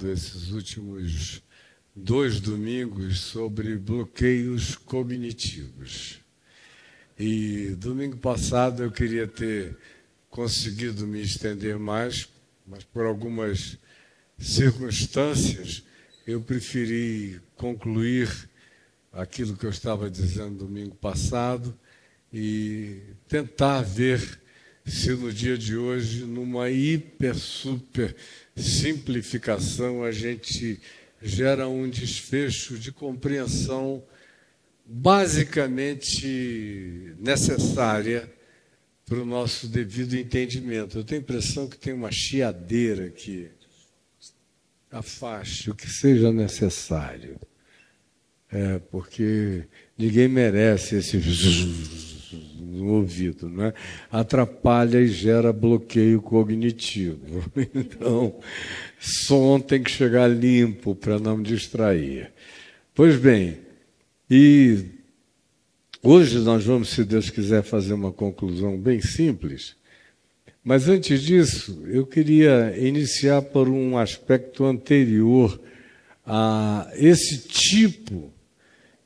falado esses últimos 2 domingos sobre bloqueios cognitivos. E domingo passado eu queria ter conseguido me estender mais, mas por algumas circunstâncias eu preferi concluir aquilo que eu estava dizendo domingo passado e tentar ver se no dia de hoje, numa super simplificação, a gente gera um desfecho de compreensão basicamente necessária para o nosso devido entendimento. Eu tenho a impressão que tem uma chiadeira aqui. Afaste o que seja necessário. Porque ninguém merece esse no ouvido, né? Atrapalha e gera bloqueio cognitivo. Então, som tem que chegar limpo para não me distrair. Pois bem, e hoje nós vamos, se Deus quiser, fazer uma conclusão bem simples, mas antes disso, eu queria iniciar por um aspecto anterior a esse tipo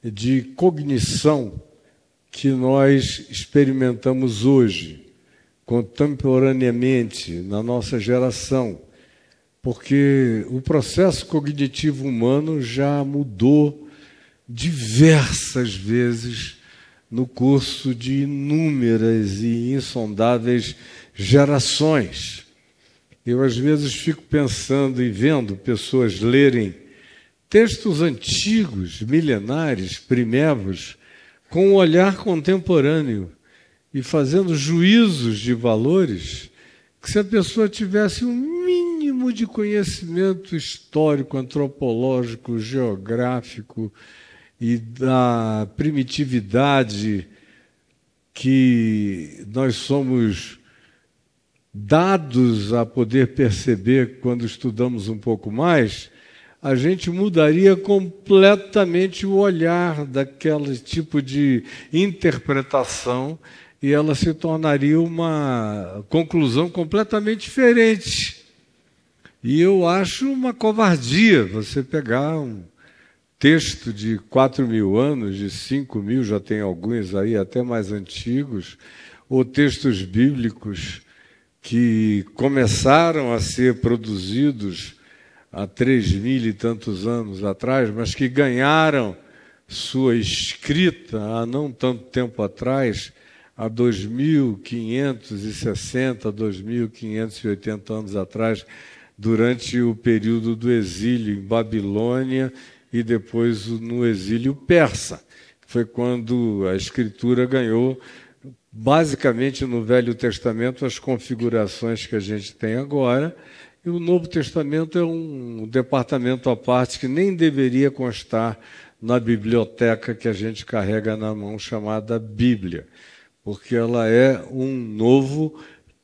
de cognição que nós experimentamos hoje, contemporaneamente, na nossa geração, porque o processo cognitivo humano já mudou diversas vezes no curso de inúmeras e insondáveis gerações. Eu, às vezes, fico pensando e vendo pessoas lerem textos antigos, milenares, primevos, com um olhar contemporâneo e fazendo juízos de valores que, se a pessoa tivesse um mínimo de conhecimento histórico, antropológico, geográfico e da primitividade que nós somos dados a poder perceber quando estudamos um pouco mais, a gente mudaria completamente o olhar daquele tipo de interpretação e ela se tornaria uma conclusão completamente diferente. E eu acho uma covardia você pegar um texto de 4.000 anos, de 5.000, já tem alguns aí até mais antigos, ou textos bíblicos que começaram a ser produzidos há 3.000 e tantos anos atrás, mas que ganharam sua escrita há não tanto tempo atrás, há 2.560, 2.580 anos atrás, durante o período do exílio em Babilônia e depois no exílio persa. Foi quando a escritura ganhou, basicamente no Velho Testamento, as configurações que a gente tem agora. E o Novo Testamento é um departamento à parte que nem deveria constar na biblioteca que a gente carrega na mão, chamada Bíblia, porque ela é um Novo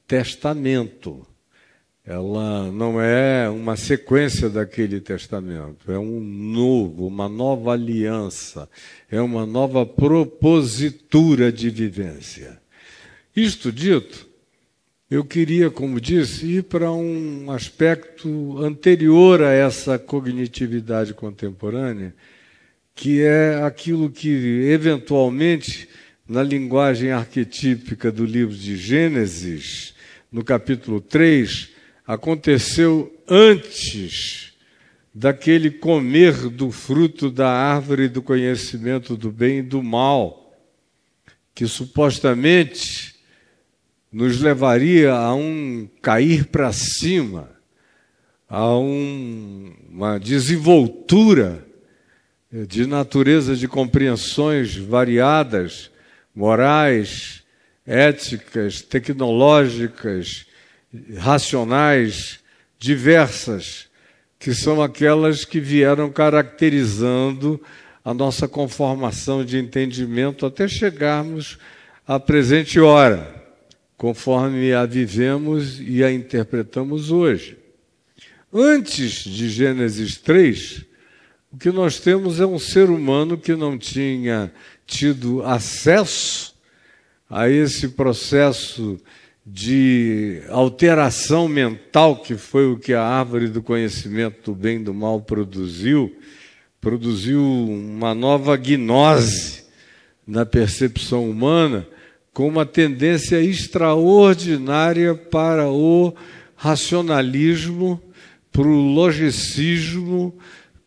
Testamento. Ela não é uma sequência daquele testamento, é uma nova aliança, é uma nova propositura de vivência. Isto dito, eu queria, como disse, ir para um aspecto anterior a essa cognitividade contemporânea, que é aquilo que, eventualmente, na linguagem arquetípica do livro de Gênesis, no capítulo 3, aconteceu antes daquele comer do fruto da árvore do conhecimento do bem e do mal, que supostamente nos levaria a um cair para cima, a uma desenvoltura de natureza de compreensões variadas, morais, éticas, tecnológicas, racionais, diversas, que são aquelas que vieram caracterizando a nossa conformação de entendimento até chegarmos à presente hora, conforme a vivemos e a interpretamos hoje. Antes de Gênesis 3, o que nós temos é um ser humano que não tinha tido acesso a esse processo de alteração mental, que foi o que a árvore do conhecimento do bem e do mal produziu uma nova gnose na percepção humana, com uma tendência extraordinária para o racionalismo, para o logicismo,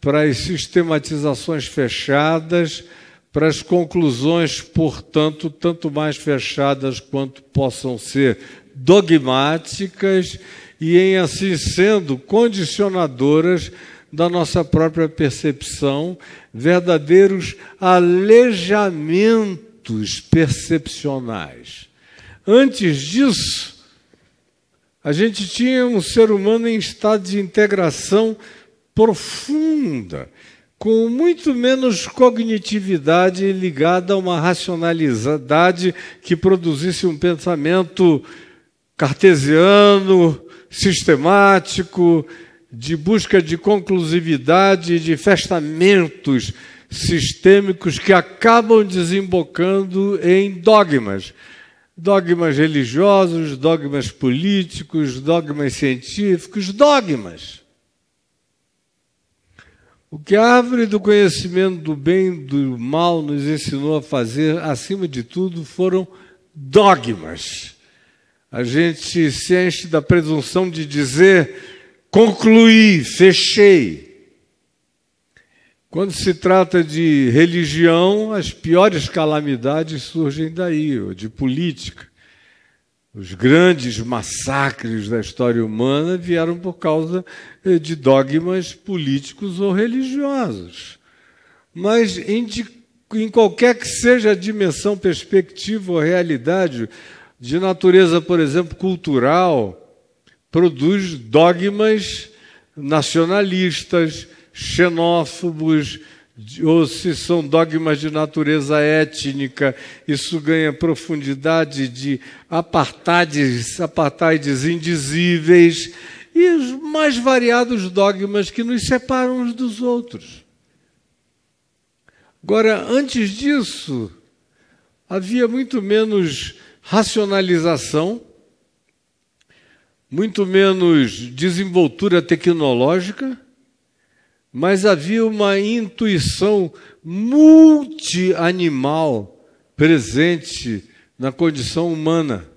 para as sistematizações fechadas, para as conclusões, portanto, tanto mais fechadas quanto possam ser dogmáticas e, em assim sendo, condicionadoras da nossa própria percepção, verdadeiros aleijamentos percepcionais. Antes disso, a gente tinha um ser humano em estado de integração profunda, com muito menos cognitividade ligada a uma racionalidade que produzisse um pensamento cartesiano, sistemático, de busca de conclusividade, de festamentos sistêmicos que acabam desembocando em dogmas. Dogmas religiosos, dogmas políticos, dogmas científicos, dogmas. O que a árvore do conhecimento do bem e do mal nos ensinou a fazer, acima de tudo, foram dogmas. A gente se enche da presunção de dizer: concluí, fechei. Quando se trata de religião, as piores calamidades surgem daí, ou de política. Os grandes massacres da história humana vieram por causa de dogmas políticos ou religiosos. Mas em qualquer que seja a dimensão, perspectiva ou realidade, de natureza, por exemplo, cultural, produz dogmas nacionalistas, xenófobos, ou se são dogmas de natureza étnica, isso ganha profundidade de apartheids indizíveis e os mais variados dogmas que nos separam uns dos outros. Agora, antes disso, havia muito menos racionalização, muito menos desenvoltura tecnológica, mas havia uma intuição multianimal presente na condição humana.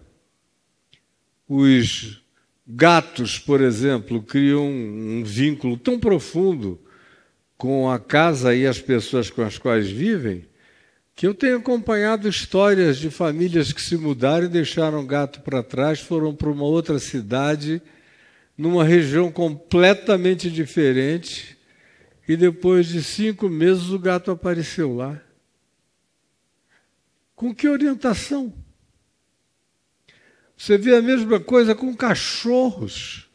Os gatos, por exemplo, criam um vínculo tão profundo com a casa e as pessoas com as quais vivem, que eu tenho acompanhado histórias de famílias que se mudaram e deixaram o gato para trás, foram para uma outra cidade, numa região completamente diferente, e depois de 5 meses o gato apareceu lá. Com que orientação? Você vê a mesma coisa com cachorros.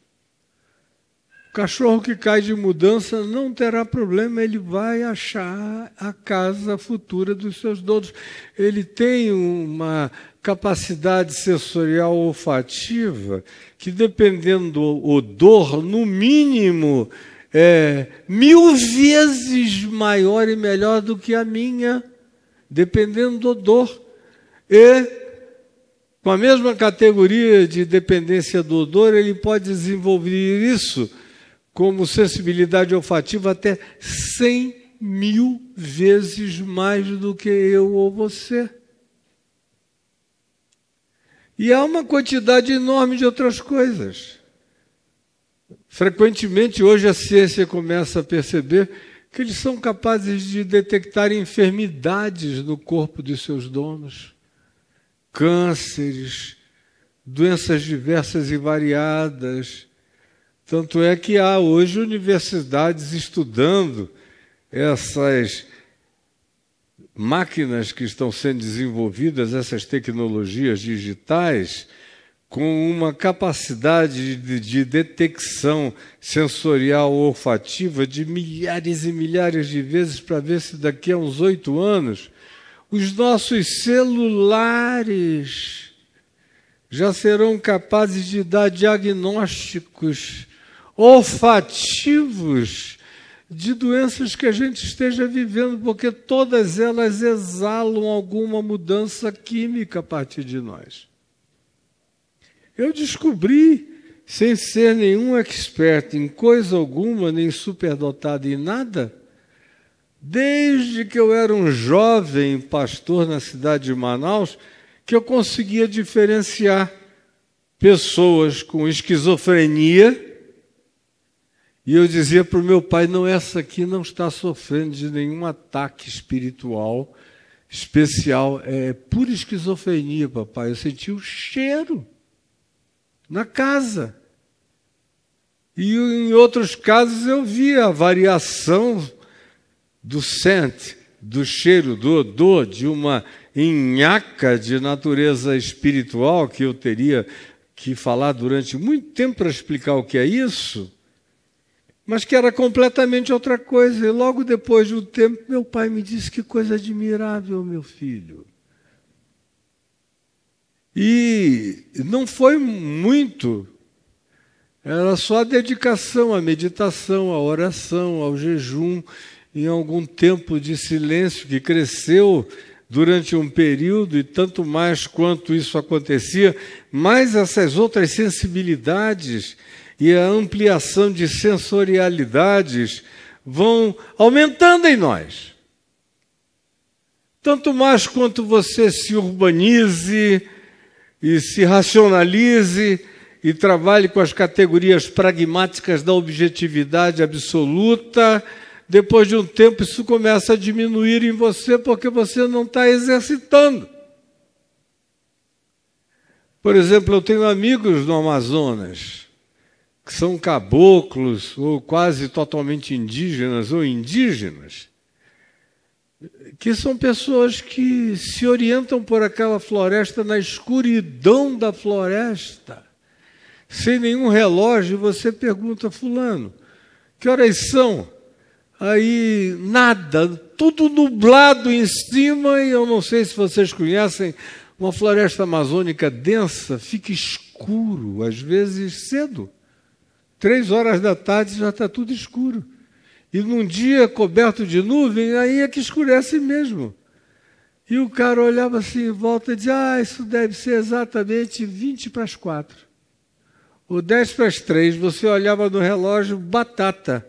O cachorro que cai de mudança não terá problema, ele vai achar a casa futura dos seus donos. Ele tem uma capacidade sensorial olfativa que, dependendo do odor, no mínimo, é 1000 vezes maior e melhor do que a minha, dependendo do odor. E, com a mesma categoria de dependência do odor, ele pode desenvolver isso como sensibilidade olfativa até 100.000 vezes mais do que eu ou você. E há uma quantidade enorme de outras coisas. Frequentemente, hoje, a ciência começa a perceber que eles são capazes de detectar enfermidades no corpo de seus donos, cânceres, doenças diversas e variadas. Tanto é que há hoje universidades estudando essas máquinas que estão sendo desenvolvidas, essas tecnologias digitais, com uma capacidade de detecção sensorial olfativa de milhares e milhares de vezes, para ver se daqui a uns 8 anos os nossos celulares já serão capazes de dar diagnósticos olfativos de doenças que a gente esteja vivendo, porque todas elas exalam alguma mudança química a partir de nós. Eu descobri, sem ser nenhum expert em coisa alguma, nem superdotado em nada, desde que eu era um jovem pastor na cidade de Manaus, que eu conseguia diferenciar pessoas com esquizofrenia, e eu dizia para o meu pai, não, essa aqui não está sofrendo de nenhum ataque espiritual especial, é pura esquizofrenia, papai. Eu senti o cheiro na casa. E em outros casos eu via a variação do scent, do cheiro, do odor, de uma nhaca de natureza espiritual, que eu teria que falar durante muito tempo para explicar o que é isso, mas que era completamente outra coisa. E logo depois de um tempo, meu pai me disse, que coisa admirável, meu filho. E não foi muito, era só a dedicação à meditação, à oração, ao jejum, em algum tempo de silêncio que cresceu durante um período, e tanto mais quanto isso acontecia, mais essas outras sensibilidades e a ampliação de sensorialidades vão aumentando em nós. Tanto mais quanto você se urbanize e se racionalize e trabalhe com as categorias pragmáticas da objetividade absoluta, depois de um tempo isso começa a diminuir em você, porque você não está exercitando. Por exemplo, eu tenho amigos no Amazonas, que são caboclos, ou quase totalmente indígenas, ou indígenas, que são pessoas que se orientam por aquela floresta, na escuridão da floresta, sem nenhum relógio. Você pergunta, fulano, que horas são? Aí nada, tudo nublado em cima, e eu não sei se vocês conhecem, uma floresta amazônica densa, fica escuro, às vezes cedo. 3 horas da tarde já está tudo escuro. E num dia coberto de nuvem, aí é que escurece mesmo. E o cara olhava assim em volta e dizia, isso deve ser exatamente 20 para as 4. Ou 10 para as 3, você olhava no relógio, batata.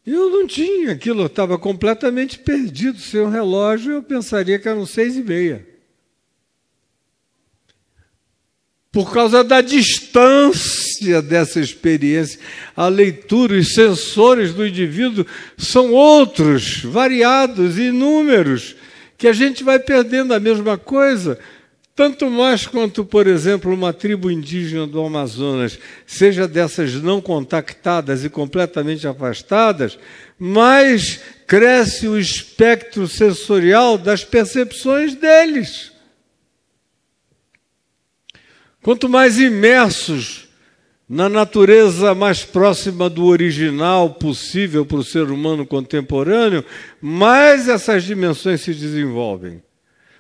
Eu não tinha aquilo, eu estava completamente perdido. Sem o relógio, eu pensaria que eram 6:30. Por causa da distância dessa experiência, a leitura, os sensores do indivíduo são outros, variados, inúmeros, que a gente vai perdendo a mesma coisa, tanto mais quanto, por exemplo, uma tribo indígena do Amazonas, seja dessas não contactadas e completamente afastadas, mais cresce o espectro sensorial das percepções deles. Quanto mais imersos na natureza mais próxima do original possível para o ser humano contemporâneo, mais essas dimensões se desenvolvem.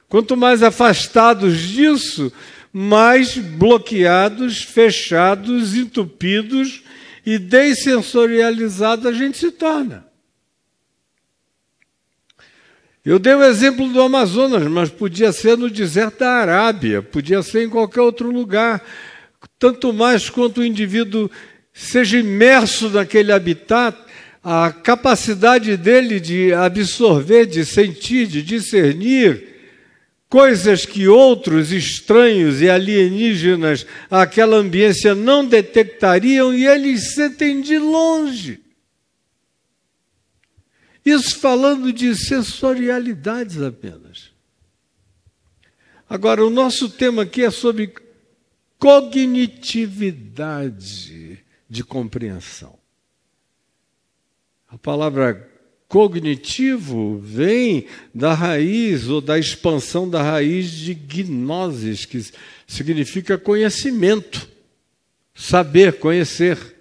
Quanto mais afastados disso, mais bloqueados, fechados, entupidos e dessensorializados a gente se torna. Eu dei o exemplo do Amazonas, mas podia ser no deserto da Arábia, podia ser em qualquer outro lugar. Tanto mais quanto o indivíduo seja imerso naquele habitat, a capacidade dele de absorver, de sentir, de discernir coisas que outros estranhos e alienígenas àquela ambiência não detectariam, e eles sentem de longe. Isso falando de sensorialidades apenas. Agora, o nosso tema aqui é sobre cognitividade de compreensão. A palavra cognitivo vem da raiz ou da expansão da raiz de gnosis, que significa conhecimento, saber, conhecer.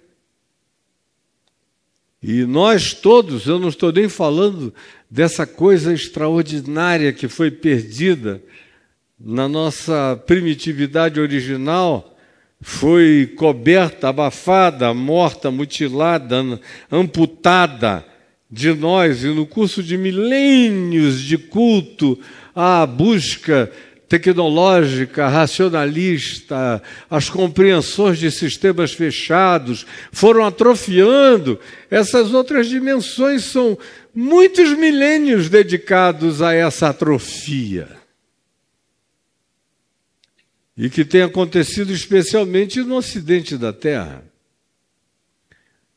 E nós todos, eu não estou nem falando dessa coisa extraordinária que foi perdida na nossa primitividade original, foi coberta, abafada, morta, mutilada, amputada de nós, e no curso de milênios de culto à busca tecnológica, racionalista, as compreensões de sistemas fechados foram atrofiando, essas outras dimensões são muitos milênios dedicados a essa atrofia. E que tem acontecido especialmente no ocidente da Terra.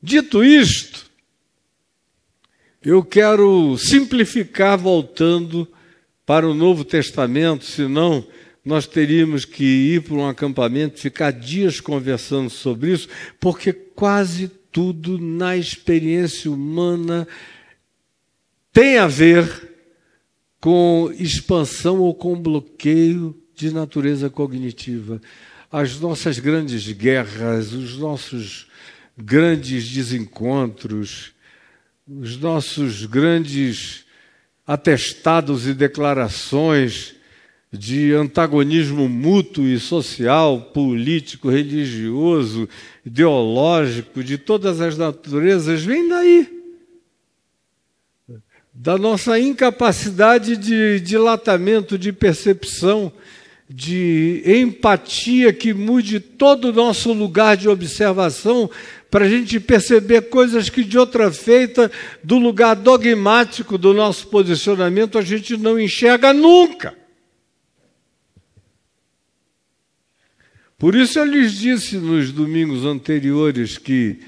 Dito isto, eu quero simplificar voltando para o Novo Testamento, senão nós teríamos que ir para um acampamento, ficar dias conversando sobre isso, porque quase tudo na experiência humana tem a ver com expansão ou com bloqueio de natureza cognitiva. As nossas grandes guerras, os nossos grandes desencontros, os nossos grandes atestados e declarações de antagonismo mútuo e social, político, religioso, ideológico, de todas as naturezas, vem daí. Da nossa incapacidade de dilatamento, de percepção, de empatia que mude todo o nosso lugar de observação para a gente perceber coisas que de outra feita, do lugar dogmático do nosso posicionamento, a gente não enxerga nunca. Por isso eu lhes disse nos domingos anteriores que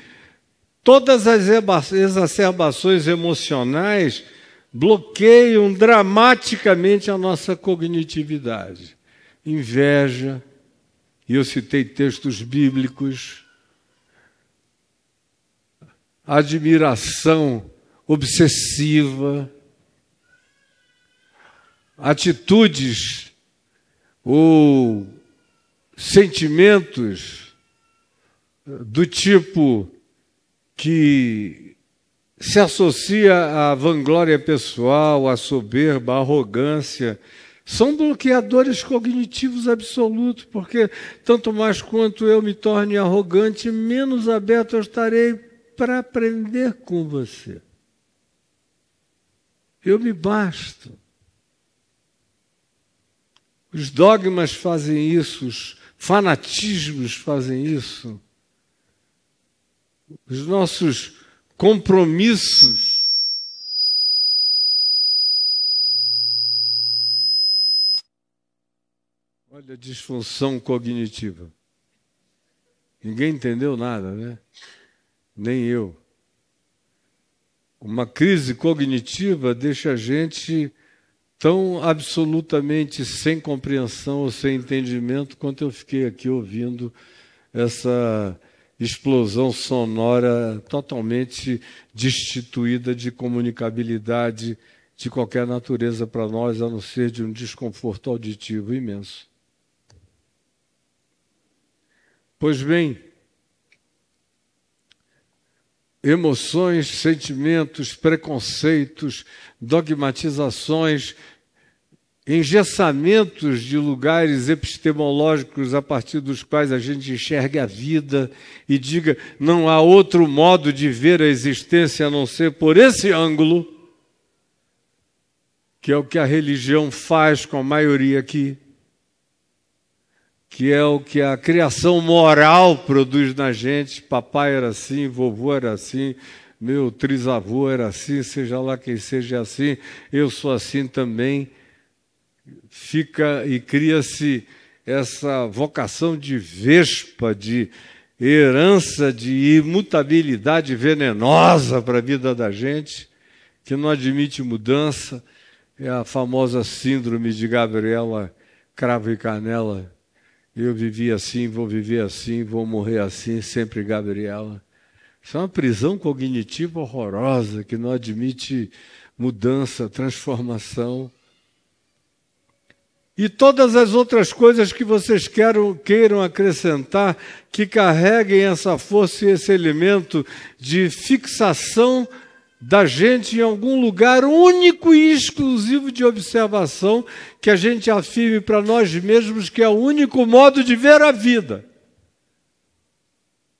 todas as exacerbações emocionais bloqueiam dramaticamente a nossa cognitividade. Inveja, e eu citei textos bíblicos, admiração obsessiva, atitudes ou sentimentos do tipo que se associa à vanglória pessoal, à soberba, à arrogância, são bloqueadores cognitivos absolutos, porque tanto mais quanto eu me torne arrogante, menos aberto eu estarei para aprender com você. Eu me basto. Os dogmas fazem isso, os fanatismos fazem isso. Os nossos compromissos olha a disfunção cognitiva. Ninguém entendeu nada, né? Nem eu. Uma crise cognitiva deixa a gente tão absolutamente sem compreensão ou sem entendimento quanto eu fiquei aqui ouvindo essa explosão sonora totalmente destituída de comunicabilidade de qualquer natureza para nós, a não ser de um desconforto auditivo imenso. Pois bem, emoções, sentimentos, preconceitos, dogmatizações, engessamentos de lugares epistemológicos a partir dos quais a gente enxerga a vida e diga não há outro modo de ver a existência a não ser por esse ângulo, que é o que a religião faz com a maioria aqui, que é o que a criação moral produz na gente. Papai era assim, vovô era assim, meu trisavô era assim, seja lá quem seja assim, eu sou assim também. Fica e cria-se essa vocação de vespa, de herança, de imutabilidade venenosa para a vida da gente, que não admite mudança. É a famosa síndrome de Gabriela Cravo e Canela. Eu vivi assim, vou viver assim, vou morrer assim, sempre Gabriela. Isso é uma prisão cognitiva horrorosa, que não admite mudança, transformação. E todas as outras coisas que vocês queiram acrescentar, que carreguem essa força e esse elemento de fixação da gente em algum lugar único e exclusivo de observação, que a gente afirme para nós mesmos que é o único modo de ver a vida.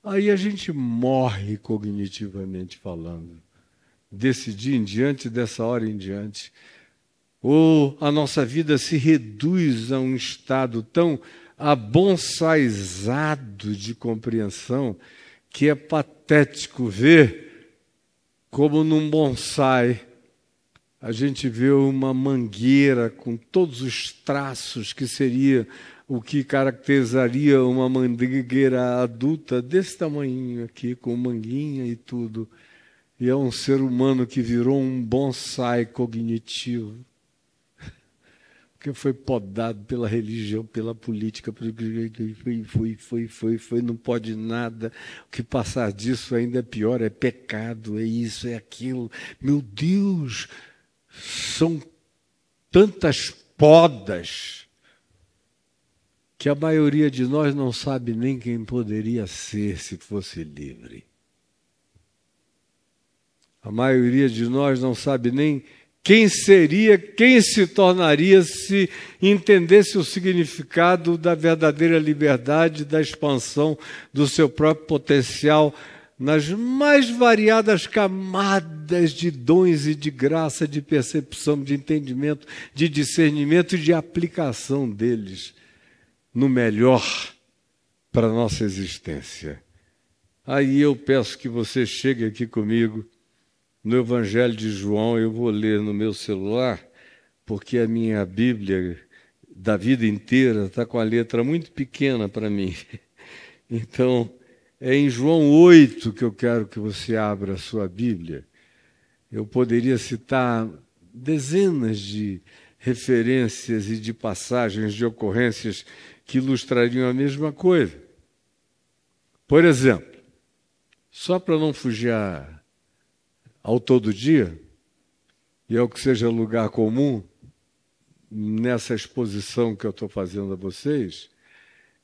Aí a gente morre cognitivamente falando. Desse dia em diante, dessa hora em diante. ou a nossa vida se reduz a um estado tão abonsaizado de compreensão que é patético ver como num bonsai a gente vê uma mangueira com todos os traços que seria o que caracterizaria uma mangueira adulta desse tamanho aqui, com manguinha e tudo. E é um ser humano que virou um bonsai cognitivo, que foi podado pela religião, pela política, foi, não pode nada. O que passar disso ainda é pior, é pecado, é isso, é aquilo. Meu Deus, são tantas podas que a maioria de nós não sabe nem quem poderia ser se fosse livre. A maioria de nós não sabe nem quem seria, quem se tornaria se entendesse o significado da verdadeira liberdade, da expansão do seu próprio potencial nas mais variadas camadas de dons e de graça, de percepção, de entendimento, de discernimento e de aplicação deles no melhor para a nossa existência. Aí eu peço que você chegue aqui comigo no Evangelho de João. Eu vou ler no meu celular, porque a minha Bíblia da vida inteira está com a letra muito pequena para mim. Então, é em João 8 que eu quero que você abra a sua Bíblia. Eu poderia citar dezenas de referências e de passagens, de ocorrências que ilustrariam a mesma coisa. Por exemplo, só para não fugir ao todo dia, e ao que seja lugar comum, nessa exposição que eu estou fazendo a vocês,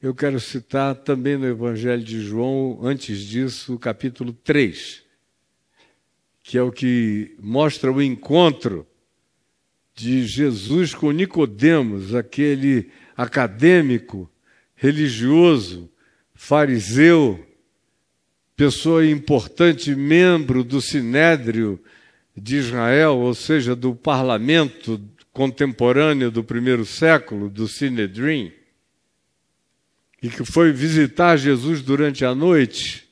eu quero citar também no Evangelho de João, antes disso, o capítulo 3, que é o que mostra o encontro de Jesus com Nicodemos, aquele acadêmico, religioso, fariseu, pessoa importante, membro do Sinédrio de Israel, ou seja, do parlamento contemporâneo do primeiro século, do Sinedrim, e que foi visitar Jesus durante a noite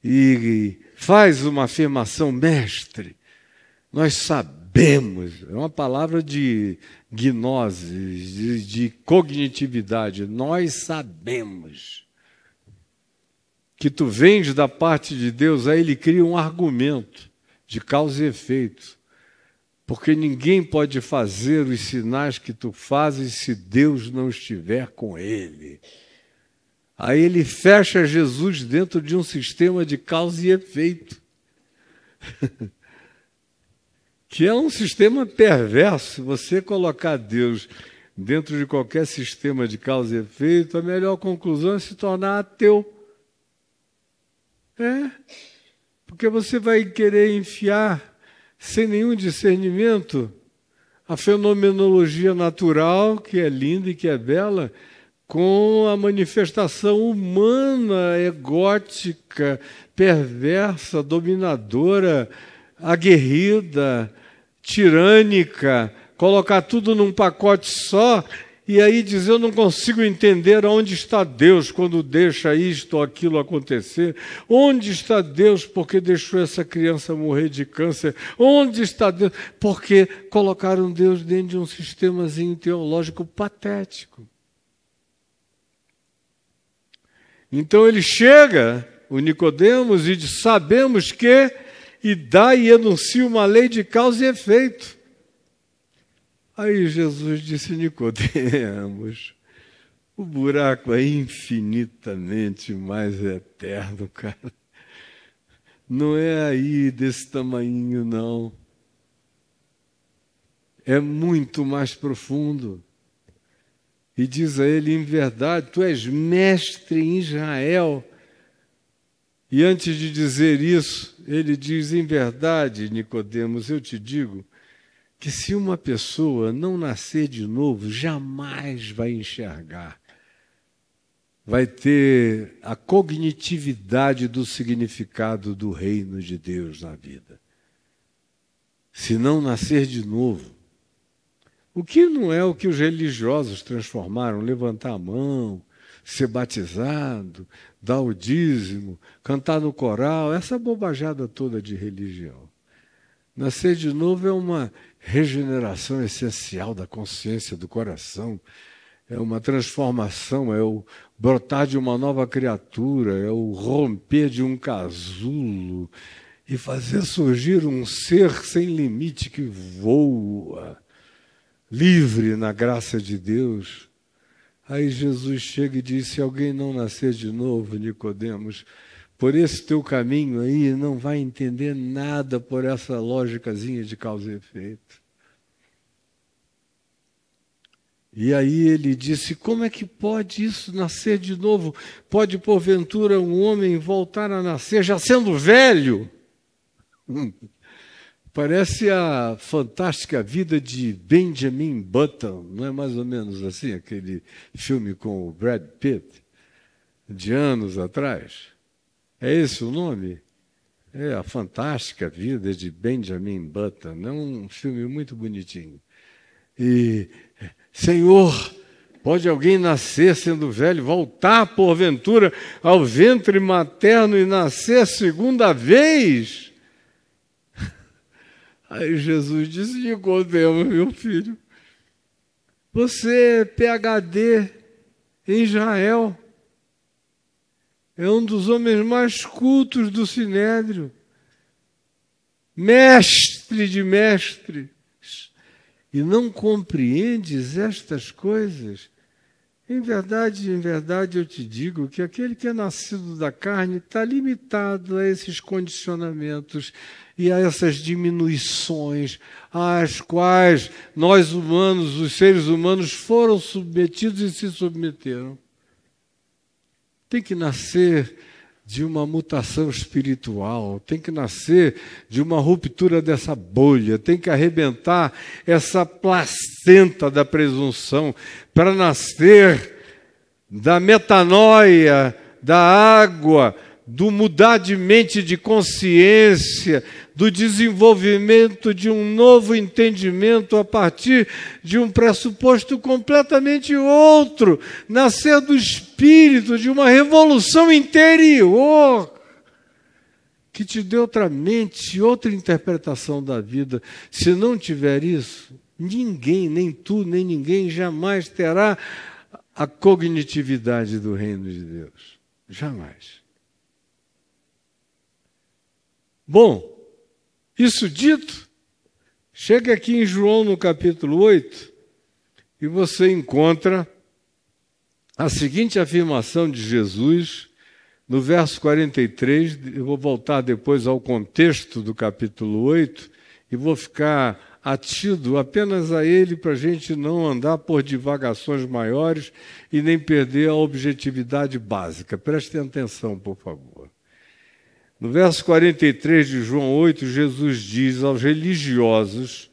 e faz uma afirmação: mestre, nós sabemos, é uma palavra de gnose, de cognitividade, nós sabemos que tu vens da parte de Deus. Aí ele cria um argumento de causa e efeito, porque ninguém pode fazer os sinais que tu fazes se Deus não estiver com ele. Aí ele fecha Jesus dentro de um sistema de causa e efeito, que é um sistema perverso. Se você colocar Deus dentro de qualquer sistema de causa e efeito, a melhor conclusão é se tornar ateu. Porque você vai querer enfiar, sem nenhum discernimento, a fenomenologia natural, que é linda e que é bela, com a manifestação humana, egótica, perversa, dominadora, aguerrida, tirânica, colocar tudo num pacote só e aí dizer: eu não consigo entender onde está Deus quando deixa isto ou aquilo acontecer. Onde está Deus porque deixou essa criança morrer de câncer? Onde está Deus? Porque colocaram Deus dentro de um sistemazinho teológico patético. Então ele chega, o Nicodemos, e diz: sabemos que, e dá e anuncia uma lei de causa e efeito. Aí Jesus disse: Nicodemos, o buraco é infinitamente mais eterno, cara. Não é aí desse tamanho, não. É muito mais profundo. E diz a ele: em verdade, tu és mestre em Israel. E antes de dizer isso, ele diz: em verdade, Nicodemos, eu te digo que se uma pessoa não nascer de novo, jamais vai enxergar, vai ter a cognitividade do significado do reino de Deus na vida. Se não nascer de novo, O que não é o que os religiosos transformaram: levantar a mão, ser batizado, dar o dízimo, cantar no coral, essa bobajada toda de religião. Nascer de novo é uma regeneração essencial da consciência, do coração, é uma transformação, é o brotar de uma nova criatura, é o romper de um casulo e fazer surgir um ser sem limite que voa, livre na graça de Deus. Aí Jesus chega e diz: se alguém não nascer de novo, Nicodemos, por esse teu caminho aí, não vai entender nada por essa lógicazinha de causa e efeito. E aí ele disse: como é que pode isso, nascer de novo? Pode, porventura, um homem voltar a nascer já sendo velho? Parece a fantástica vida de Benjamin Button, não é mais ou menos assim, aquele filme com o Brad Pitt, de anos atrás? É esse o nome? É a fantástica vida de Benjamin Button, é um filme muito bonitinho. E, Senhor, pode alguém nascer sendo velho, voltar porventura ao ventre materno e nascer segunda vez? Aí Jesus disse: Nicodemo, meu filho, você é PhD em Israel, é um dos homens mais cultos do Sinédrio, mestre de mestres, e não compreendes estas coisas? Em verdade, eu te digo que aquele que é nascido da carne está limitado a esses condicionamentos e a essas diminuições às quais nós humanos, os seres humanos, foram submetidos e se submeteram. Tem que nascer de uma mutação espiritual, tem que nascer de uma ruptura dessa bolha, tem que arrebentar essa placenta da presunção para nascer da metanoia, da água, do mudar de mente, de consciência, do desenvolvimento de um novo entendimento a partir de um pressuposto completamente outro, nascer do espírito, de uma revolução interior que te dê outra mente, outra interpretação da vida. Se não tiver isso, ninguém, nem tu, nem ninguém, jamais terá a cognitividade do reino de Deus. Jamais. Bom, isso dito, chega aqui em João no capítulo 8 e você encontra a seguinte afirmação de Jesus no verso 43. Eu vou voltar depois ao contexto do capítulo 8 e vou ficar atido apenas a ele para a gente não andar por divagações maiores e nem perder a objetividade básica. Prestem atenção, por favor. No verso 43 de João 8, Jesus diz aos religiosos,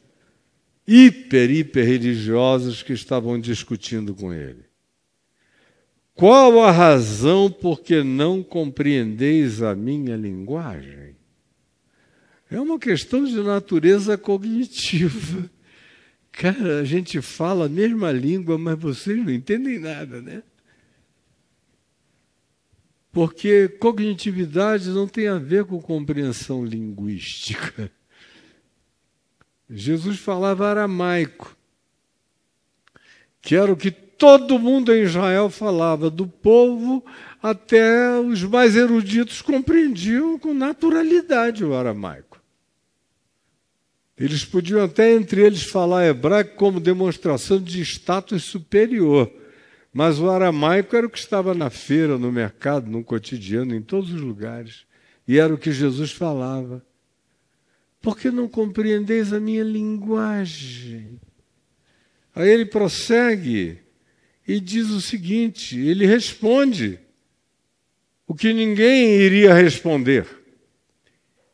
hiper religiosos, que estavam discutindo com ele: qual a razão por que não compreendeis a minha linguagem? É uma questão de natureza cognitiva. Cara, a gente fala a mesma língua, mas vocês não entendem nada, né? Porque cognitividade não tem a ver com compreensão linguística. Jesus falava aramaico, que era o que todo mundo em Israel falava, do povo até os mais eruditos compreendiam com naturalidade o aramaico. Eles podiam até entre eles falar hebraico como demonstração de status superior, mas o aramaico era o que estava na feira, no mercado, no cotidiano, em todos os lugares. E era o que Jesus falava. Por que não compreendeis a minha linguagem? Aí ele prossegue e diz o seguinte, ele responde o que ninguém iria responder.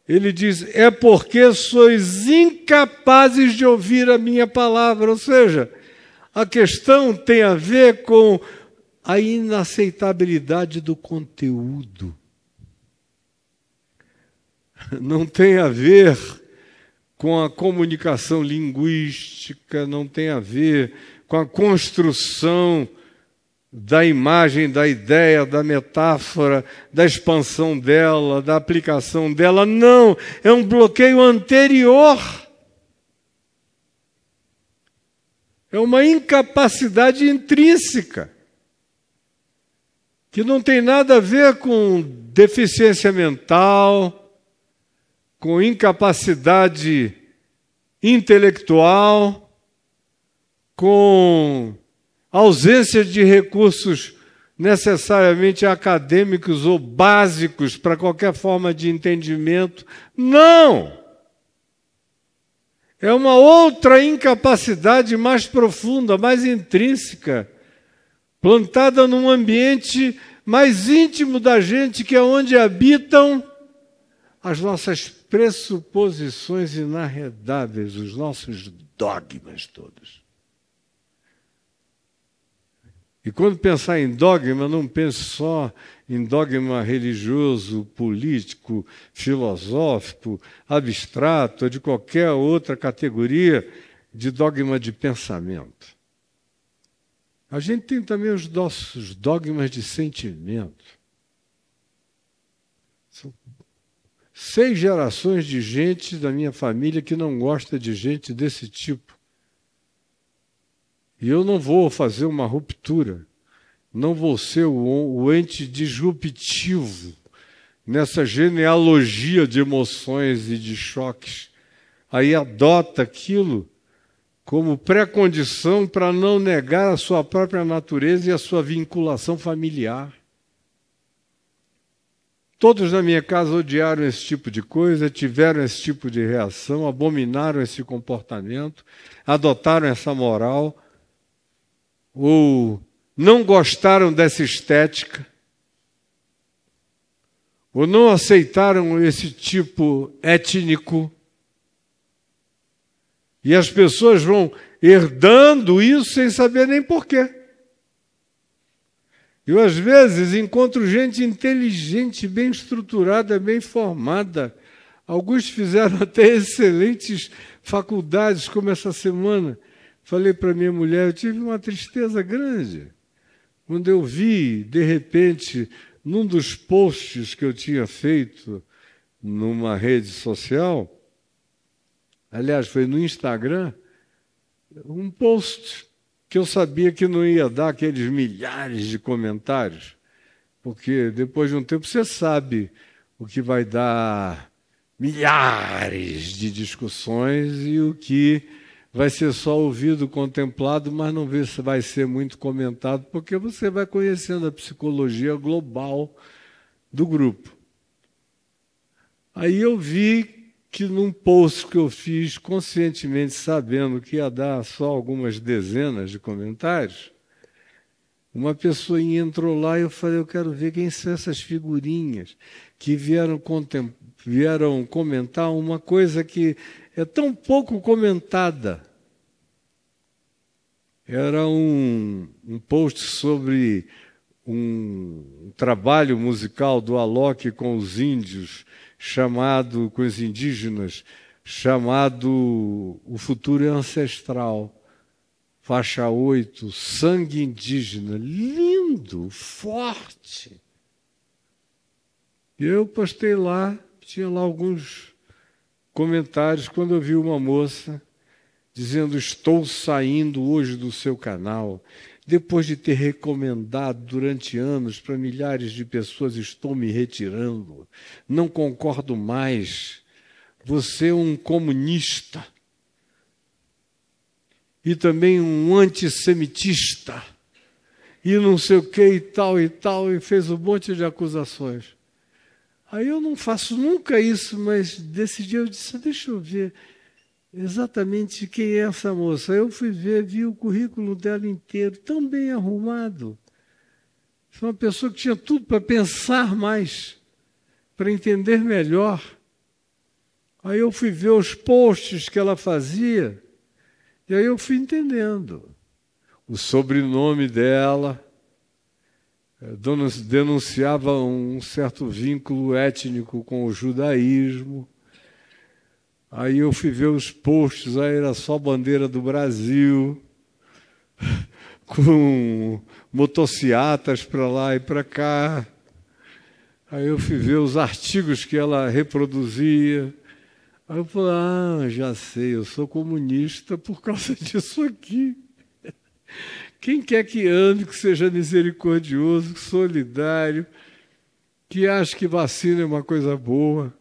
Ele diz: é porque sois incapazes de ouvir a minha palavra. Ou seja, a questão tem a ver com a inaceitabilidade do conteúdo. Não tem a ver com a comunicação linguística, não tem a ver com a construção da imagem, da ideia, da metáfora, da expansão dela, da aplicação dela. Não, é um bloqueio anterior. É uma incapacidade intrínseca, que não tem nada a ver com deficiência mental, com incapacidade intelectual, com ausência de recursos necessariamente acadêmicos ou básicos para qualquer forma de entendimento. Não! É uma outra incapacidade mais profunda, mais intrínseca, plantada num ambiente mais íntimo da gente, que é onde habitam as nossas pressuposições inarredáveis, os nossos dogmas todos. E quando pensar em dogma, não pense só em dogma religioso, político, filosófico, abstrato, ou de qualquer outra categoria de dogma de pensamento. A gente tem também os nossos dogmas de sentimento. São 6 gerações de gente da minha família que não gosta de gente desse tipo. E eu não vou fazer uma ruptura, não vou ser o ente disruptivo nessa genealogia de emoções e de choques. Aí adota aquilo como pré-condição para não negar a sua própria natureza e a sua vinculação familiar. Todos na minha casa odiaram esse tipo de coisa, tiveram esse tipo de reação, abominaram esse comportamento, adotaram essa moral, ou não gostaram dessa estética, ou não aceitaram esse tipo étnico. E as pessoas vão herdando isso sem saber nem porquê. Eu, às vezes, encontro gente inteligente, bem estruturada, bem formada. Alguns fizeram até excelentes faculdades, como essa semana. Falei para minha mulher, eu tive uma tristeza grande. Quando eu vi, de repente, num dos posts que eu tinha feito numa rede social, aliás, foi no Instagram, um post que eu sabia que não ia dar aqueles milhares de comentários, porque depois de um tempo você sabe o que vai dar milhares de discussões e o que vai ser só ouvido, contemplado, mas não vai ser muito comentado, porque você vai conhecendo a psicologia global do grupo. Aí eu vi que num post que eu fiz, conscientemente sabendo que ia dar só algumas dezenas de comentários, uma pessoinha entrou lá e eu falei, eu quero ver quem são essas figurinhas que vieram comentar uma coisa que é tão pouco comentada. Era um post sobre um trabalho musical do Alok com os índios, com os indígenas, chamado O Futuro é Ancestral, faixa 8, Sangue Indígena. Lindo, forte. E eu postei lá, tinha lá alguns comentários, quando eu vi uma moça dizendo, estou saindo hoje do seu canal, depois de ter recomendado durante anos para milhares de pessoas, estou me retirando, não concordo mais, você é um comunista e também um antissemitista, e não sei o que e tal, e fez um monte de acusações. Aí eu não faço nunca isso, mas desse dia eu disse, deixa eu ver exatamente quem é essa moça. Eu fui ver, vi o currículo dela inteiro, tão bem arrumado. Foi uma pessoa que tinha tudo para pensar mais, para entender melhor. Aí eu fui ver os posts que ela fazia, e aí eu fui entendendo. O sobrenome dela denunciava um certo vínculo étnico com o judaísmo. Aí eu fui ver os posts, aí era só bandeira do Brasil, com motocicletas para lá e para cá. Aí eu fui ver os artigos que ela reproduzia. Aí eu falei, já sei, eu sou comunista por causa disso aqui. Quem quer que ame, que seja misericordioso, solidário, que ache que vacina é uma coisa boa,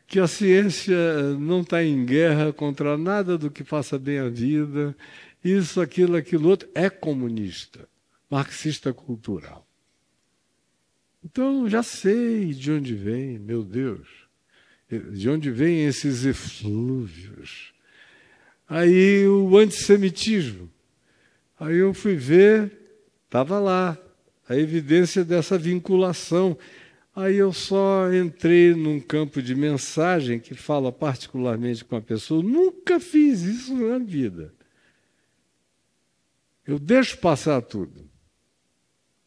que a ciência não está em guerra contra nada do que faça bem a vida, isso, aquilo outro, é comunista, marxista cultural. Então, já sei de onde vem, meu Deus, de onde vêm esses eflúvios. Aí o antissemitismo. Aí eu fui ver, estava lá, a evidência dessa vinculação. Aí eu só entrei num campo de mensagem que fala particularmente com a pessoa. Nunca fiz isso na vida. Eu deixo passar tudo.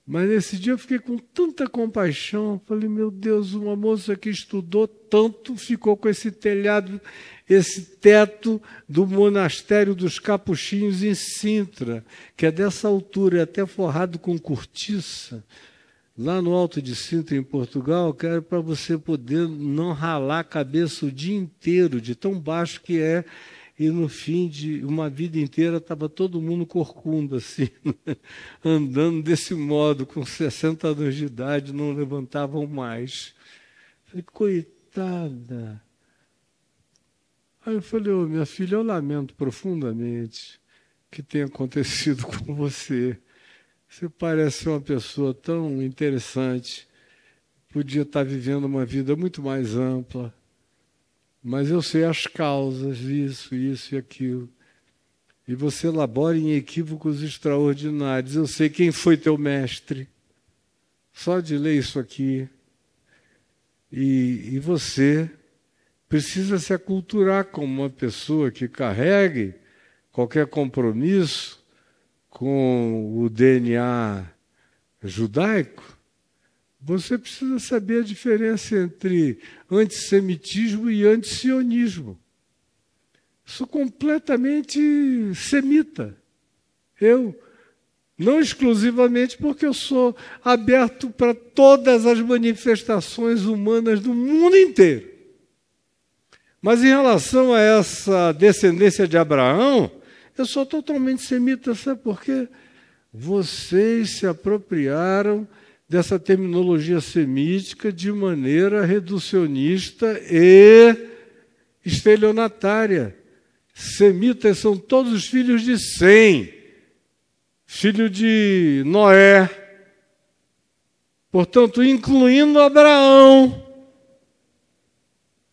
Mas nesse dia eu fiquei com tanta compaixão. Falei, meu Deus, uma moça que estudou tanto ficou com esse telhado, esse teto do monastério dos Capuchinhos em Sintra, que é dessa altura, é até forrado com cortiça. Lá no Alto de Sintra, em Portugal, que era para você poder não ralar a cabeça o dia inteiro, de tão baixo que é. E no fim de uma vida inteira estava todo mundo corcunda, assim, andando desse modo, com 60 anos de idade, não levantavam mais. Falei, coitada. Aí eu falei, minha filha, eu lamento profundamente que tenha acontecido com você. Você parece uma pessoa tão interessante, podia estar vivendo uma vida muito mais ampla, mas eu sei as causas, isso e aquilo. E você elabora em equívocos extraordinários. Eu sei quem foi teu mestre, só de ler isso aqui. E você precisa se aculturar como uma pessoa que carregue qualquer compromisso com o DNA judaico. Você precisa saber a diferença entre antissemitismo e antisionismo. Sou completamente semita. Eu, não exclusivamente porque eu sou aberto para todas as manifestações humanas do mundo inteiro. Mas em relação a essa descendência de Abraão, eu sou totalmente semita, sabe por quê? Vocês se apropriaram dessa terminologia semítica de maneira reducionista e estelionatária. Semitas são todos os filhos de Sem, filho de Noé, portanto, incluindo Abraão.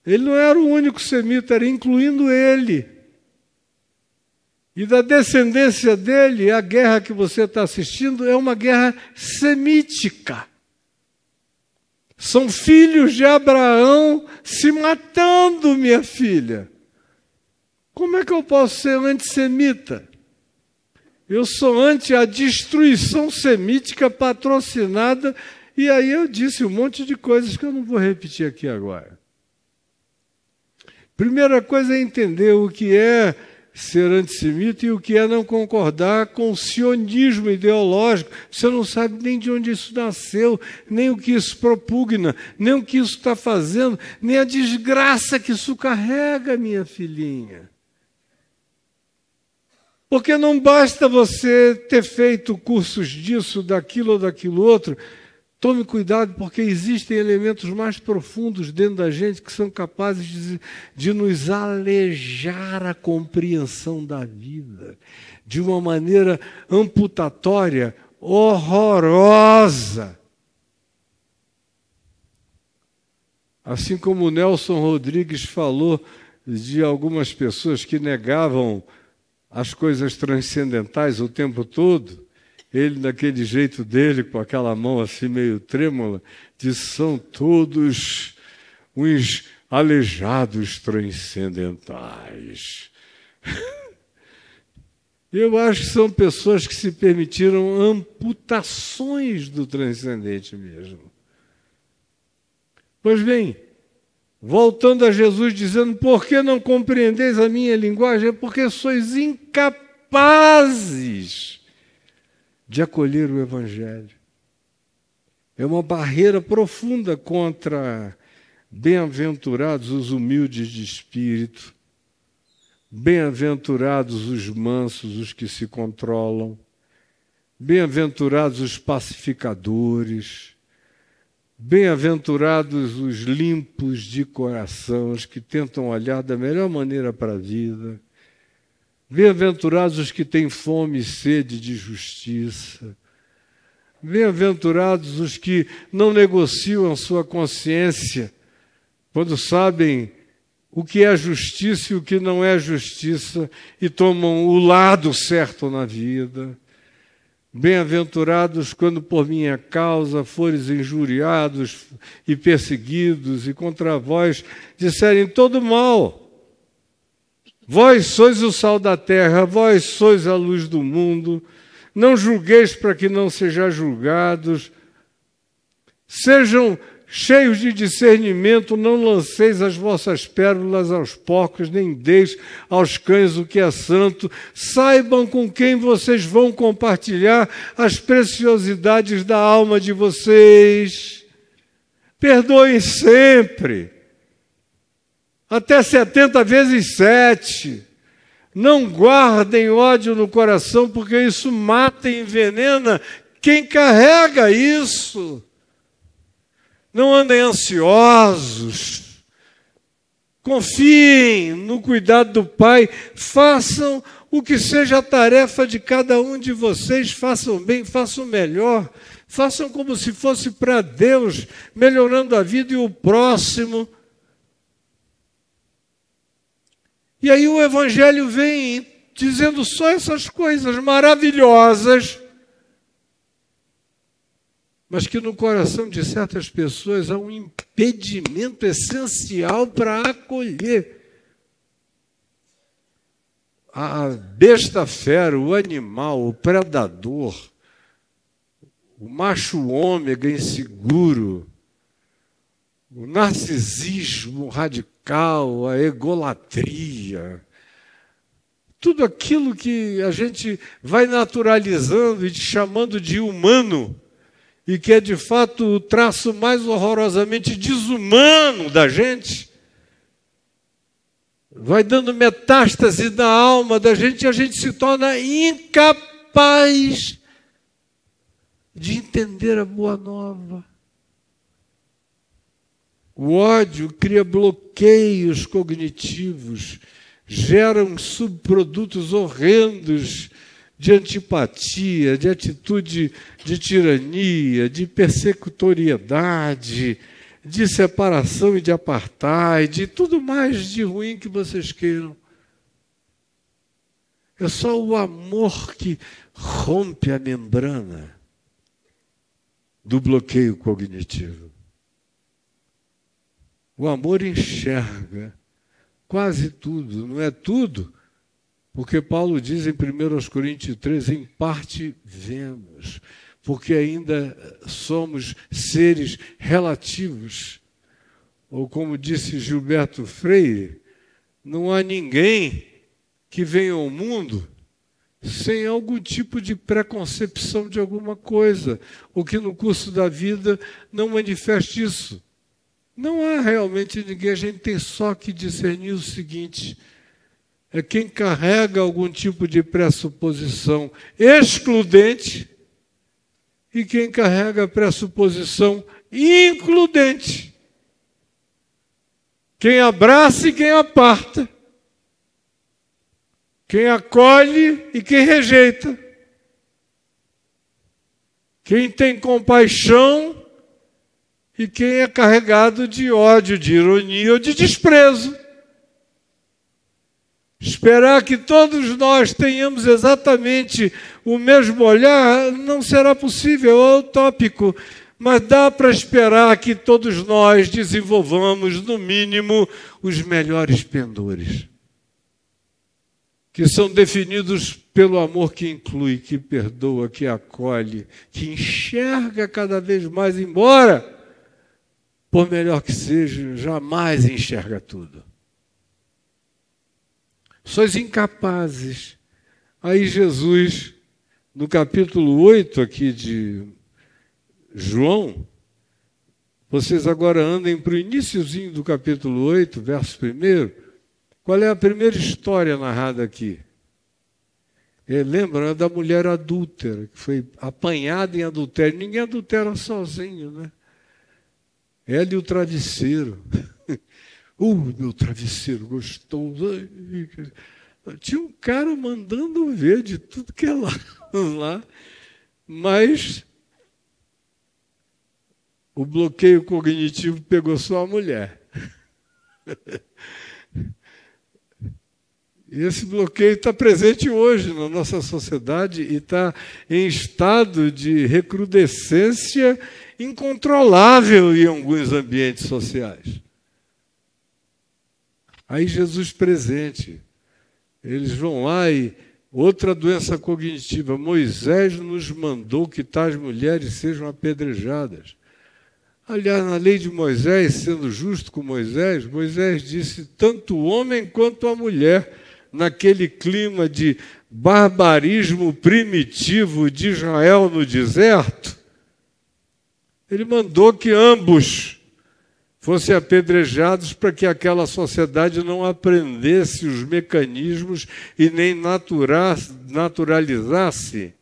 Ele não era o único semita, era incluindo ele. E da descendência dele, a guerra que você está assistindo é uma guerra semítica. São filhos de Abraão se matando, minha filha. Como é que eu posso ser antissemita? Eu sou anti a destruição semítica patrocinada. E aí eu disse um monte de coisas que eu não vou repetir aqui agora. Primeira coisa é entender o que é ser antissemita e o que é não concordar com o sionismo ideológico. Você não sabe nem de onde isso nasceu, nem o que isso propugna, nem o que isso está fazendo, nem a desgraça que isso carrega, minha filhinha. Porque não basta você ter feito cursos disso, daquilo ou daquilo outro. Tome cuidado, porque existem elementos mais profundos dentro da gente que são capazes de nos alejar a compreensão da vida de uma maneira amputatória, horrorosa. Assim como o Nelson Rodrigues falou de algumas pessoas que negavam as coisas transcendentais o tempo todo, ele, daquele jeito dele, com aquela mão assim meio trêmula, diz, são todos uns aleijados transcendentais. Eu acho que são pessoas que se permitiram amputações do transcendente mesmo. Pois bem, voltando a Jesus, dizendo: por que não compreendeis a minha linguagem? É porque sois incapazes de acolher o Evangelho. É uma barreira profunda contra bem-aventurados os humildes de espírito, bem-aventurados os mansos, os que se controlam, bem-aventurados os pacificadores, bem-aventurados os limpos de coração, os que tentam olhar da melhor maneira para a vida, bem-aventurados os que têm fome e sede de justiça, bem-aventurados os que não negociam sua consciência quando sabem o que é justiça e o que não é justiça e tomam o lado certo na vida. Bem-aventurados quando por minha causa fores injuriados e perseguidos, e contra vós disserem todo mal. Vós sois o sal da terra, vós sois a luz do mundo. Não julgueis para que não sejais julgados. Sejam cheios de discernimento, não lanceis as vossas pérolas aos porcos, nem deis aos cães o que é santo. Saibam com quem vocês vão compartilhar as preciosidades da alma de vocês. Perdoem sempre, até 70 vezes 7. Não guardem ódio no coração, porque isso mata e envenena quem carrega isso. Não andem ansiosos, confiem no cuidado do Pai, façam o que seja a tarefa de cada um de vocês, façam bem, façam melhor, façam como se fosse para Deus, melhorando a vida e o próximo. E aí o Evangelho vem dizendo só essas coisas maravilhosas, mas que no coração de certas pessoas há um impedimento essencial para acolher. A besta fera, o animal, o predador, o macho ômega inseguro, o narcisismo radical, a egolatria, tudo aquilo que a gente vai naturalizando e chamando de humano, e que é, de fato, o traço mais horrorosamente desumano da gente, vai dando metástase na alma da gente e a gente se torna incapaz de entender a boa nova. O ódio cria bloqueios cognitivos, gera uns subprodutos horrendos de antipatia, de atitude de tirania, de persecutoriedade, de separação e de apartheid, de tudo mais de ruim que vocês queiram. É só o amor que rompe a membrana do bloqueio cognitivo. O amor enxerga quase tudo, não é tudo, porque Paulo diz em 1 Coríntios 3, em parte vemos, porque ainda somos seres relativos. Ou como disse Gilberto Freire, não há ninguém que venha ao mundo sem algum tipo de preconcepção de alguma coisa, ou que no curso da vida não manifeste isso. Não há realmente ninguém, a gente tem só que discernir o seguinte: é quem carrega algum tipo de pressuposição excludente e quem carrega a pressuposição includente. Quem abraça e quem aparta. Quem acolhe e quem rejeita. Quem tem compaixão e quem é carregado de ódio, de ironia ou de desprezo. Esperar que todos nós tenhamos exatamente o mesmo olhar não será possível, é utópico, mas dá para esperar que todos nós desenvolvamos, no mínimo, os melhores pendores, que são definidos pelo amor que inclui, que perdoa, que acolhe, que enxerga cada vez mais, embora por melhor que seja, jamais enxerga tudo. Sois incapazes. Aí Jesus, no capítulo 8 aqui de João, vocês agora andem para o iniciozinho do capítulo 8, verso 1. Qual é a primeira história narrada aqui? Lembra da mulher adúltera, que foi apanhada em adultério. Ninguém adultera sozinho, né? Ela e o travesseiro. Meu travesseiro gostoso. Tinha um cara mandando ver de tudo que é lá. Mas o bloqueio cognitivo pegou só a mulher. E esse bloqueio está presente hoje na nossa sociedade e está em estado de recrudescência incontrolável em alguns ambientes sociais. Aí Jesus presente. Eles vão lá e outra doença cognitiva. Moisés nos mandou que tais mulheres sejam apedrejadas. Aliás, na lei de Moisés, sendo justo com Moisés, Moisés disse tanto o homem quanto a mulher, naquele clima de barbarismo primitivo de Israel no deserto, ele mandou que ambos fossem apedrejados para que aquela sociedade não aprendesse os mecanismos e nem naturalizasse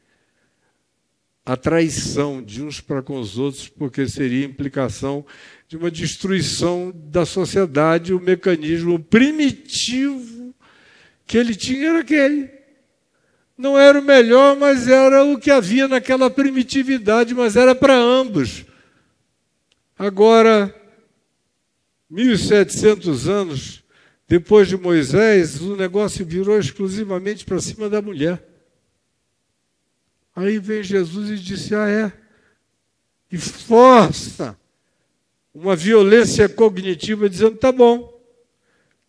a traição de uns para com os outros, porque seria implicação de uma destruição da sociedade. O mecanismo primitivo que ele tinha era aquele. Não era o melhor, mas era o que havia naquela primitividade, mas era para ambos. Agora, 1.700 anos depois de Moisés, o negócio virou exclusivamente para cima da mulher. Aí vem Jesus e disse, e força uma violência cognitiva, dizendo, tá bom,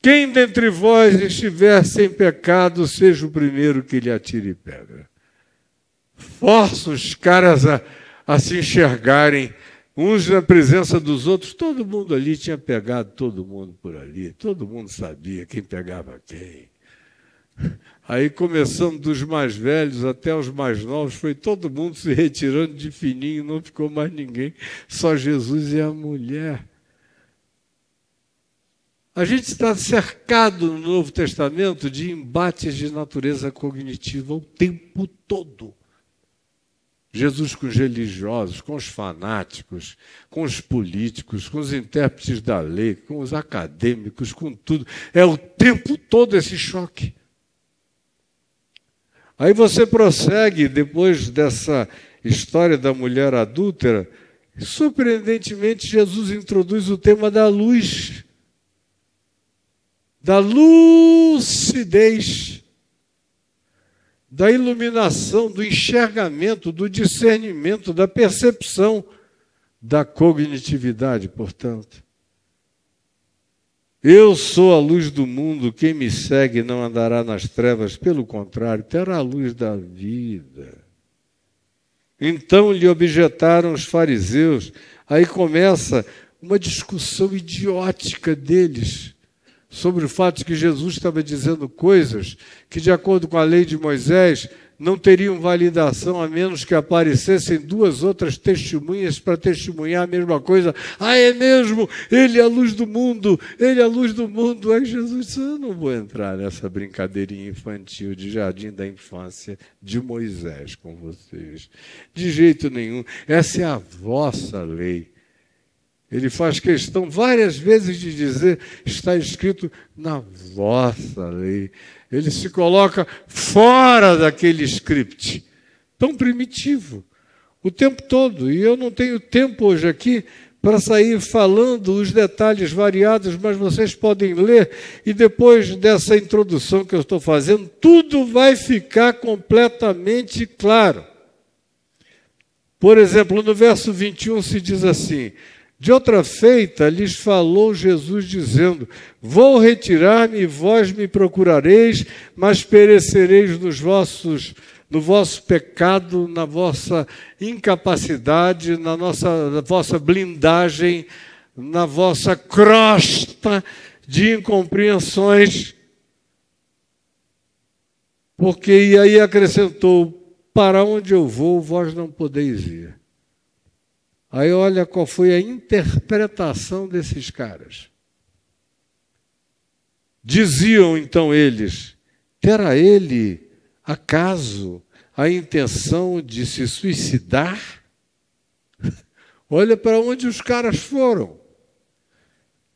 quem dentre vós estiver sem pecado, seja o primeiro que lhe atire pedra. Força os caras a se enxergarem, uns na presença dos outros. Todo mundo ali tinha pegado todo mundo por ali. Todo mundo sabia quem pegava quem. Aí, começando dos mais velhos até os mais novos, foi todo mundo se retirando de fininho, não ficou mais ninguém, só Jesus e a mulher. A gente está cercado no Novo Testamento de embates de natureza cognitiva o tempo todo. Jesus com os religiosos, com os fanáticos, com os políticos, com os intérpretes da lei, com os acadêmicos, com tudo. É o tempo todo esse choque. Aí você prossegue, depois dessa história da mulher adúltera, e, surpreendentemente, Jesus introduz o tema da luz, da lucidez, da iluminação, do enxergamento, do discernimento, da percepção, da cognitividade, portanto. Eu sou a luz do mundo, quem me segue não andará nas trevas, pelo contrário, terá a luz da vida. Então lhe objetaram os fariseus, aí começa uma discussão idiótica deles, sobre o fato de que Jesus estava dizendo coisas que, de acordo com a lei de Moisés, não teriam validação a menos que aparecessem duas outras testemunhas para testemunhar a mesma coisa. É mesmo, ele é a luz do mundo, ele é a luz do mundo. Aí Jesus disse, eu não vou entrar nessa brincadeirinha infantil de jardim da infância de Moisés com vocês. De jeito nenhum, essa é a vossa lei. Ele faz questão várias vezes de dizer, está escrito na vossa lei. Ele se coloca fora daquele script, tão primitivo, o tempo todo. E eu não tenho tempo hoje aqui para sair falando os detalhes variados, mas vocês podem ler, e depois dessa introdução que eu estou fazendo, tudo vai ficar completamente claro. Por exemplo, no verso 21 se diz assim, de outra feita, lhes falou Jesus, dizendo, vou retirar-me e vós me procurareis, mas perecereis no vosso pecado, na vossa incapacidade, na vossa blindagem, na vossa crosta de incompreensões. Porque, e aí acrescentou, para onde eu vou, vós não podeis ir. Aí olha qual foi a interpretação desses caras. Diziam então eles, terá ele, acaso, a intenção de se suicidar? Olha para onde os caras foram.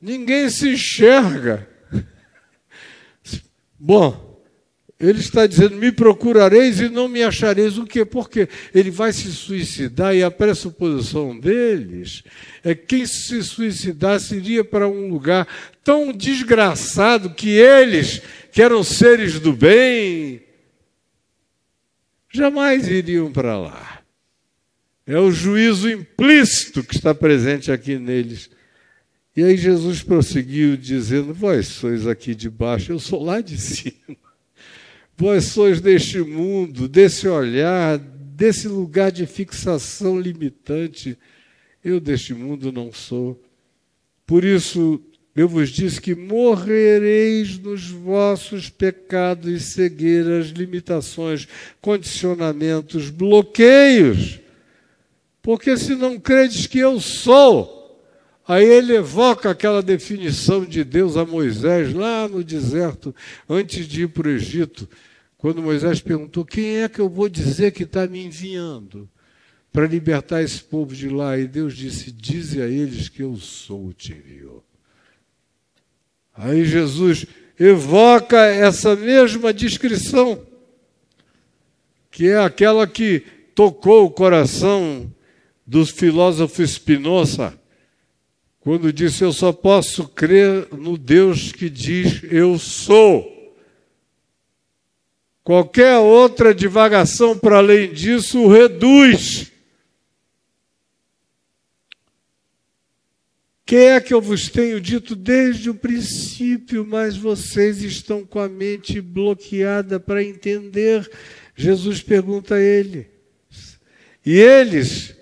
Ninguém se enxerga. Bom, ele está dizendo, me procurareis e não me achareis. O quê? Porque ele vai se suicidar e a pressuposição deles é que quem se suicidasse iria para um lugar tão desgraçado que eles, que eram seres do bem, jamais iriam para lá. É o juízo implícito que está presente aqui neles. E aí Jesus prosseguiu dizendo, vós sois aqui de baixo, eu sou lá de cima. Vós sois deste mundo, desse olhar, desse lugar de fixação limitante. Eu deste mundo não sou. Por isso, eu vos disse que morrereis nos vossos pecados e cegueiras, limitações, condicionamentos, bloqueios. Porque se não credes que eu sou... Aí ele evoca aquela definição de Deus a Moisés lá no deserto, antes de ir para o Egito, quando Moisés perguntou, quem é que eu vou dizer que está me enviando para libertar esse povo de lá? E Deus disse, dize a eles que eu sou o te enviou. Aí Jesus evoca essa mesma descrição, que é aquela que tocou o coração do filósofo Spinoza, quando disse, eu só posso crer no Deus que diz, eu sou. Qualquer outra divagação para além disso o reduz. Que é que eu vos tenho dito desde o princípio, mas vocês estão com a mente bloqueada para entender. Jesus pergunta a ele. E eles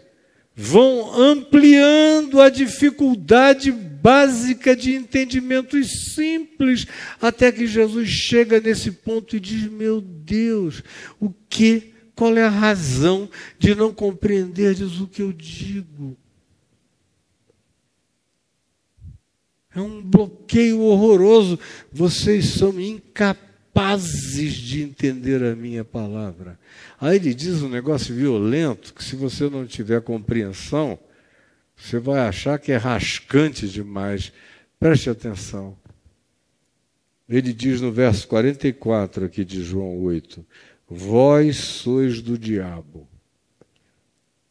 vão ampliando a dificuldade básica de entendimentos simples, até que Jesus chega nesse ponto e diz, meu Deus, qual é a razão de não compreenderdes o que eu digo? É um bloqueio horroroso. Vocês são incapazes de entender a minha palavra. Aí ele diz um negócio violento, que se você não tiver compreensão, você vai achar que é rascante demais. Preste atenção. Ele diz no verso 44 aqui de João 8, vós sois do diabo.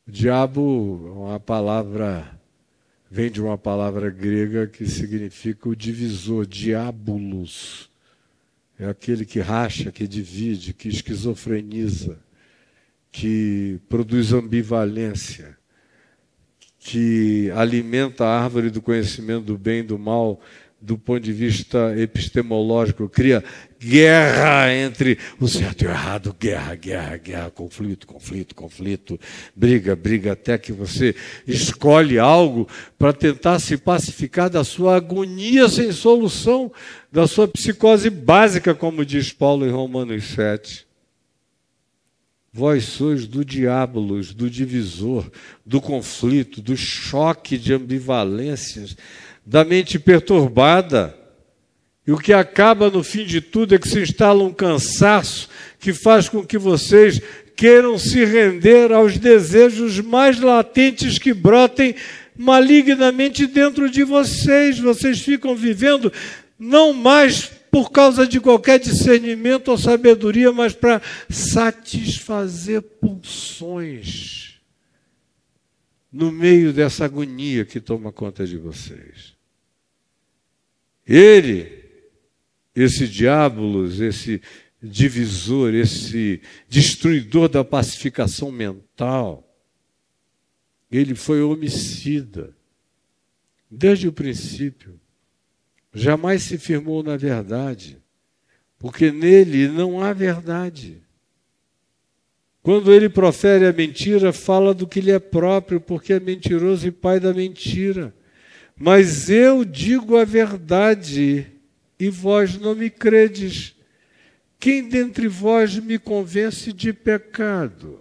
O diabo é uma palavra, vem de uma palavra grega que significa o divisor, diabolos. É aquele que racha, que divide, que esquizofreniza, que produz ambivalência, que alimenta a árvore do conhecimento do bem e do mal do ponto de vista epistemológico, cria guerra entre o certo e o errado, guerra, conflito, briga, até que você escolhe algo para tentar se pacificar da sua agonia sem solução, da sua psicose básica, como diz Paulo em Romanos 7. Vós sois do diabolos, do divisor, do conflito, do choque de ambivalências, da mente perturbada. E o que acaba no fim de tudo é que se instala um cansaço que faz com que vocês queiram se render aos desejos mais latentes que brotem malignamente dentro de vocês. Vocês ficam vivendo não mais por causa de qualquer discernimento ou sabedoria, mas para satisfazer pulsões no meio dessa agonia que toma conta de vocês. Esse diabolos, esse divisor, esse destruidor da pacificação mental, ele foi homicida desde o princípio. Jamais se firmou na verdade, porque nele não há verdade. Quando ele profere a mentira, fala do que lhe é próprio, porque é mentiroso e pai da mentira. Mas eu digo a verdade, e vós não me credes. Quem dentre vós me convence de pecado?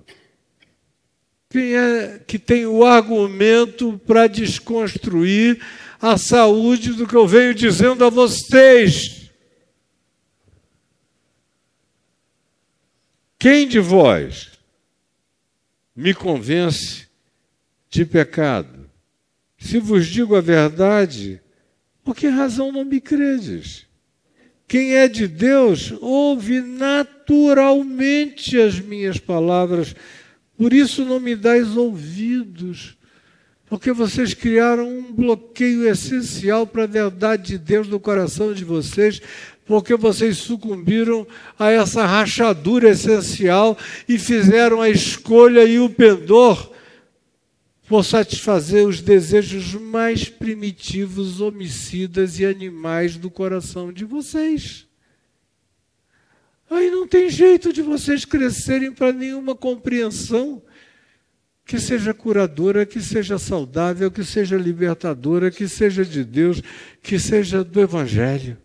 Quem é que tem o argumento para desconstruir a saúde do que eu venho dizendo a vocês? Quem de vós me convence de pecado? Se vos digo a verdade, por que razão não me credes? Quem é de Deus ouve naturalmente as minhas palavras. Por isso não me dais ouvidos, porque vocês criaram um bloqueio essencial para a verdade de Deus no coração de vocês, porque vocês sucumbiram a essa rachadura essencial e fizeram a escolha e o pendor por satisfazer os desejos mais primitivos, homicidas e animais do coração de vocês. Aí não tem jeito de vocês crescerem para nenhuma compreensão que seja curadora, que seja saudável, que seja libertadora, que seja de Deus, que seja do Evangelho.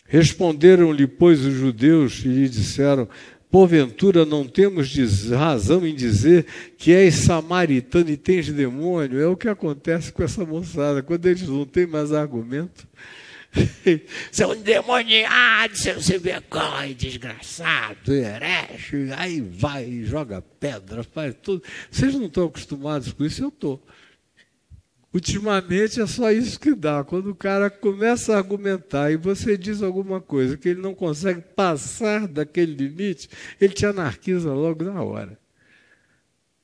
Responderam-lhe, pois, os judeus e lhe disseram: porventura não temos razão em dizer que és samaritano e tens demônio? É o que acontece com essa moçada, quando eles não têm mais argumento. Seu endemoniado, seu sem vergonha, desgraçado, herege, aí vai, joga pedra, faz tudo. Vocês não estão acostumados com isso? Eu estou. Ultimamente é só isso que dá. Quando o cara começa a argumentar e você diz alguma coisa que ele não consegue passar daquele limite, ele te anarquiza logo na hora.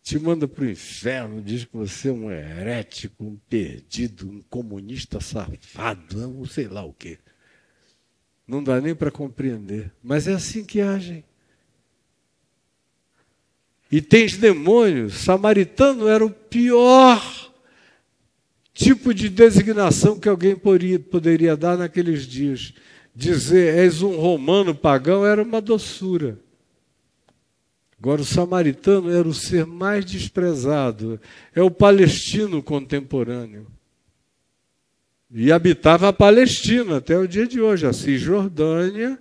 Te manda para o inferno, diz que você é um herético, um perdido, um comunista safado, não sei lá o quê. Não dá nem para compreender. Mas é assim que agem. E tens demônios. Samaritano era o pior tipo de designação que alguém poderia dar naqueles dias. Dizer, és um romano pagão, era uma doçura. Agora, o samaritano era o ser mais desprezado. É o palestino contemporâneo. E habitava a Palestina até o dia de hoje. A Cisjordânia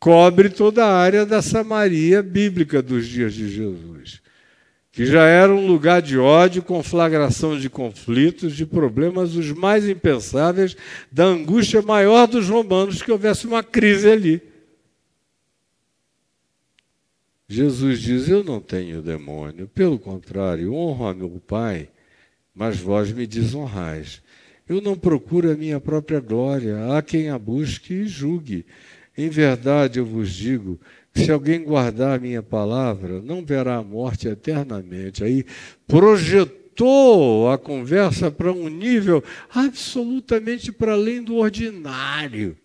cobre toda a área da Samaria bíblica dos dias de Jesus, que já era um lugar de ódio, conflagração de conflitos, de problemas os mais impensáveis, da angústia maior dos romanos que houvesse uma crise ali. Jesus diz, eu não tenho demônio, pelo contrário, honro a meu Pai, mas vós me desonrais. Eu não procuro a minha própria glória, há quem a busque e julgue. Em verdade eu vos digo, que se alguém guardar a minha palavra, não verá a morte eternamente. Aí projetou a conversa para um nível absolutamente para além do ordinário.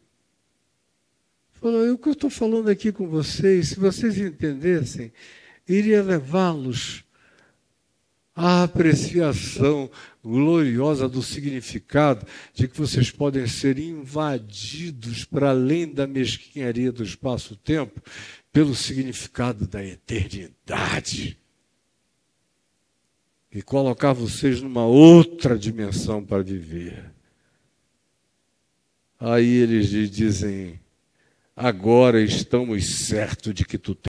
Falou, o que eu estou falando aqui com vocês, se vocês entendessem, iria levá-los à apreciação gloriosa do significado de que vocês podem ser invadidos para além da mesquinharia do espaço-tempo pelo significado da eternidade e colocar vocês numa outra dimensão para viver. Aí eles lhe dizem, agora estamos certos de que tu